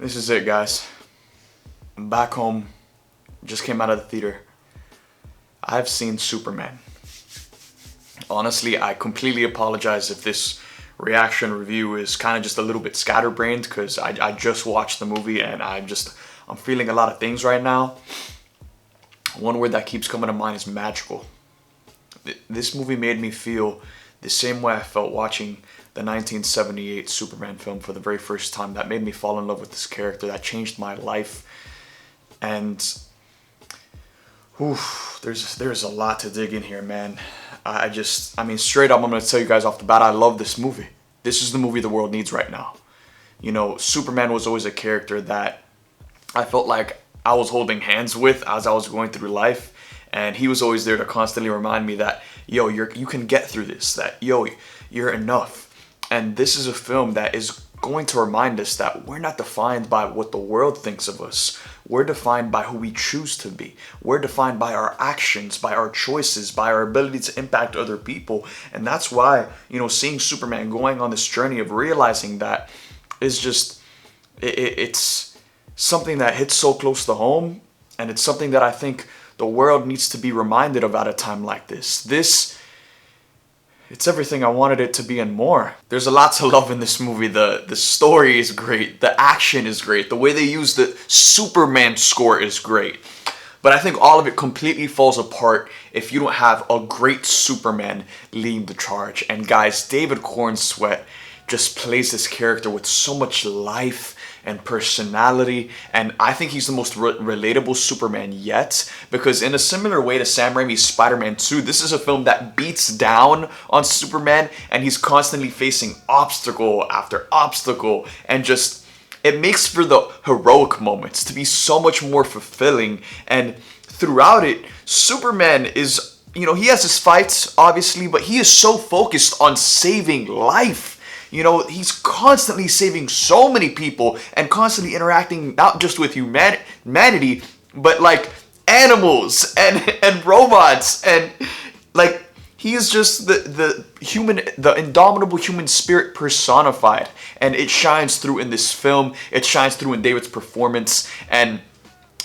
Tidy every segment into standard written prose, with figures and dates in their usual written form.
This is it, guys. I'm back home. Just came out of the theater. I've seen Superman. Honestly, I completely apologize if this reaction review is kind of just a little bit scatterbrained because I just watched the movie and I'm feeling a lot of things right now. One word that keeps coming to mind is magical. This movie made me feel the same way I felt watching the 1978 Superman film for the very first time. That made me fall in love with this character. That changed my life. And there's a lot to dig in here, man. I mean, straight up, I'm going to tell you guys off the bat, I love this movie. This is the movie the world needs right now. You know, Superman was always a character that I felt like I was holding hands with as I was going through life. And he was always there to constantly remind me that, yo, you can get through this, that, yo, you're enough. And this is a film that is going to remind us that we're not defined by what the world thinks of us. We're defined by who we choose to be. We're defined by our actions, by our choices, by our ability to impact other people. And that's why, you know, seeing Superman going on this journey of realizing that is just, it's something that hits so close to home. And it's something that I think the world needs to be reminded of at a time like this. It's everything I wanted it to be and more. There's a lot to love in this movie. The story is great. The action is great. The way they use the Superman score is great. But I think all of it completely falls apart if you don't have a great Superman leading the charge. And guys, David Corenswet just plays this character with so much life and personality, and I think he's the most relatable Superman yet, because in a similar way to Sam Raimi's Spider-Man 2, this is a film that beats down on Superman, and he's constantly facing obstacle after obstacle, and just, it makes for the heroic moments to be so much more fulfilling. And throughout it, Superman is, you know, he has his fights, obviously, but he is so focused on saving life. You know, he's constantly saving so many people and constantly interacting not just with humanity, but like animals and robots, and like he is just the indomitable human spirit personified, and it shines through in this film. It shines through in David's performance, and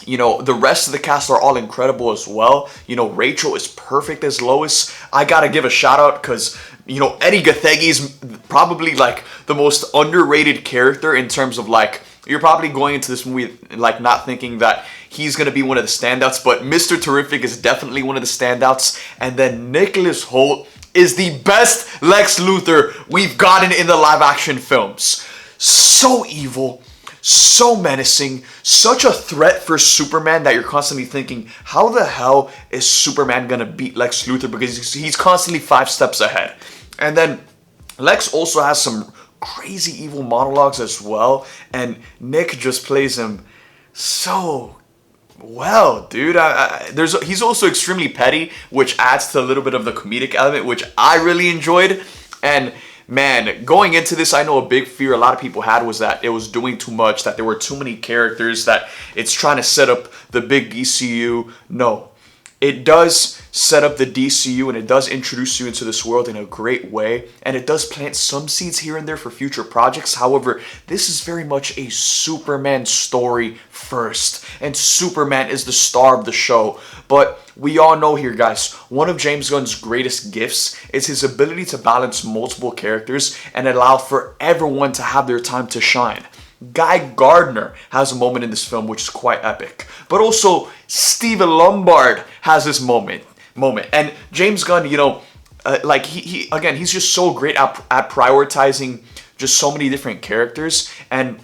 you know, the rest of the cast are all incredible as well. You know, Rachel is perfect as Lois. I gotta give a shout out because, you know, Eddie Gathegi is probably like the most underrated character in terms of like, you're probably going into this movie like not thinking that he's gonna be one of the standouts, but Mr. Terrific is definitely one of the standouts. And then Nicholas Hoult is the best Lex Luthor we've gotten in the live action films. So evil, so menacing, such a threat for Superman that you're constantly thinking, how the hell is Superman gonna beat Lex Luthor, because he's constantly 5 steps ahead. And then Lex also has some crazy evil monologues as well, and Nick just plays him so well, dude. He's also extremely petty, which adds to a little bit of the comedic element, which I really enjoyed. And man, going into this, I know a big fear a lot of people had was that it was doing too much, that there were too many characters, that it's trying to set up the big DCU. No, it does set up the DCU and it does introduce you into this world in a great way, and it does plant some seeds here and there for future projects. However, this is very much a Superman story first, and Superman is the star of the show. But we all know here, guys, one of James Gunn's greatest gifts is his ability to balance multiple characters and allow for everyone to have their time to shine. Guy Gardner has a moment in this film which is quite epic, but also Stephen Lombard has this moment. And James Gunn, you know, like he's just so great at prioritizing just so many different characters, and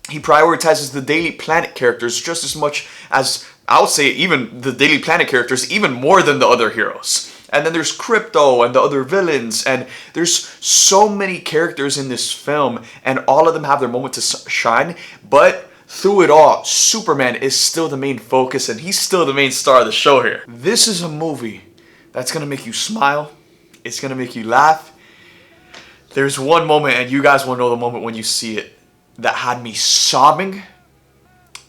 he prioritizes the Daily Planet characters just as much as, I would say, even the Daily Planet characters, even more than the other heroes. And then there's Crypto and the other villains, and there's so many characters in this film, and all of them have their moment to shine. But through it all, Superman is still the main focus, and he's still the main star of the show here. This is a movie that's gonna make you smile. It's gonna make you laugh. There's one moment, and you guys will know the moment when you see it, that had me sobbing,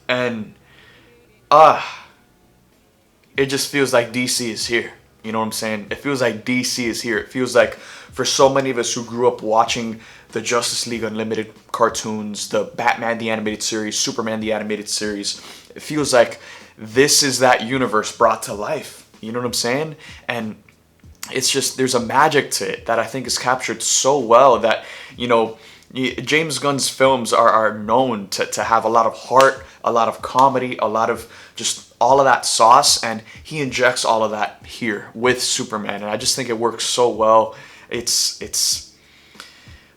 and it just feels like DC is here. You know what I'm saying? It feels like DC is here. It feels like for so many of us who grew up watching the Justice League Unlimited cartoons, the Batman the Animated Series, Superman the Animated Series, it feels like this is that universe brought to life. You know what I'm saying? And it's just, there's a magic to it that I think is captured so well that, you know, James Gunn's films are known to have a lot of heart, a lot of comedy, a lot of just all of that sauce, and he injects all of that here with Superman, and I just think it works so well. It's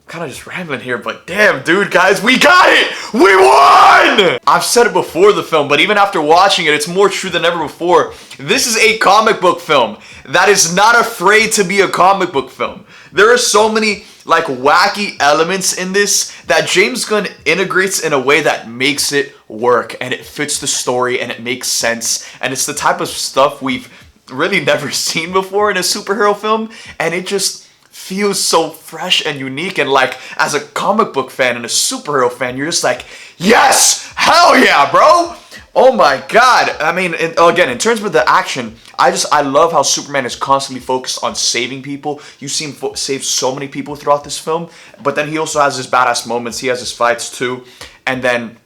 kind of just rambling here, but damn, dude, guys, we got it! We won! I've said it before the film, but even after watching it, it's more true than ever before. This is a comic book film that is not afraid to be a comic book film. There are so many like wacky elements in this that James Gunn integrates in a way that makes it work, and it fits the story and it makes sense, and it's the type of stuff we've really never seen before in a superhero film, and it just feels so fresh and unique. And like, as a comic book fan and a superhero fan, you're just like, yes, hell yeah, bro. Oh my god. I mean, again, in terms of the action, I love how Superman is constantly focused on saving people. You see him save so many people throughout this film, but then he also has his badass moments. He has his fights too. And then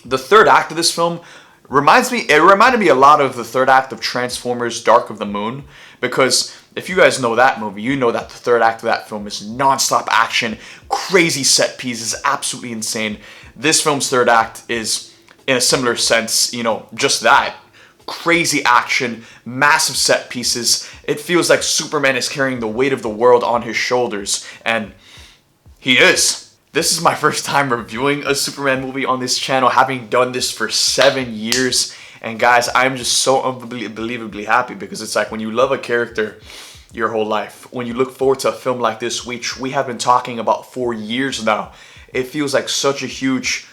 the third act of this film reminded me a lot of the third act of Transformers Dark of the Moon, because if you guys know that movie, you know that the third act of that film is non-stop action, crazy set pieces, absolutely insane. This film's third act is, in a similar sense, you know, just that. Crazy action, massive set pieces. It feels like Superman is carrying the weight of the world on his shoulders, and he is. This is my first time reviewing a Superman movie on this channel, having done this for 7 years. And guys, I'm just so unbelievably happy, because it's like when you love a character your whole life, when you look forward to a film like this, which we have been talking about for years now, it feels like such a huge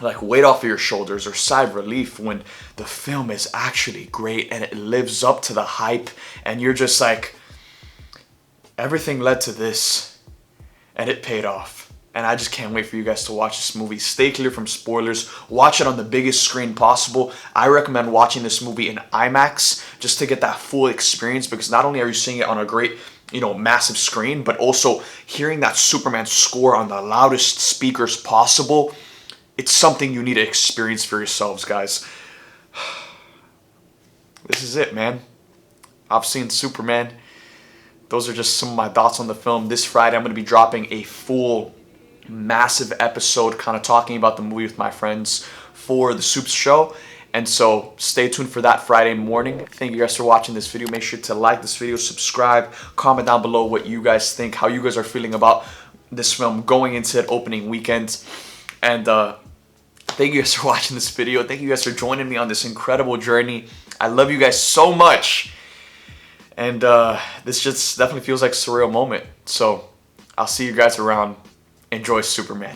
like weight off of your shoulders, or sigh of relief, when the film is actually great and it lives up to the hype, and you're just like, everything led to this and it paid off. And I just can't wait for you guys to watch this movie. Stay clear from spoilers. Watch it on the biggest screen possible. I recommend watching this movie in IMAX just to get that full experience, because not only are you seeing it on a great, you know, massive screen, but also hearing that Superman score on the loudest speakers possible. It's something you need to experience for yourselves, guys. This is it, man. I've seen Superman. Those are just some of my thoughts on the film. This Friday, I'm going to be dropping a full massive episode kind of talking about the movie with my friends for the Supes show, and so stay tuned for that Friday morning. Thank you guys for watching this video. Make sure to like this video, subscribe, comment down below what you guys think, how you guys are feeling about this film going into that opening weekend. And thank you guys for watching this video. Thank you guys for joining me on this incredible journey. I love you guys so much, and this just definitely feels like a surreal moment. So I'll see you guys around. Enjoy Superman.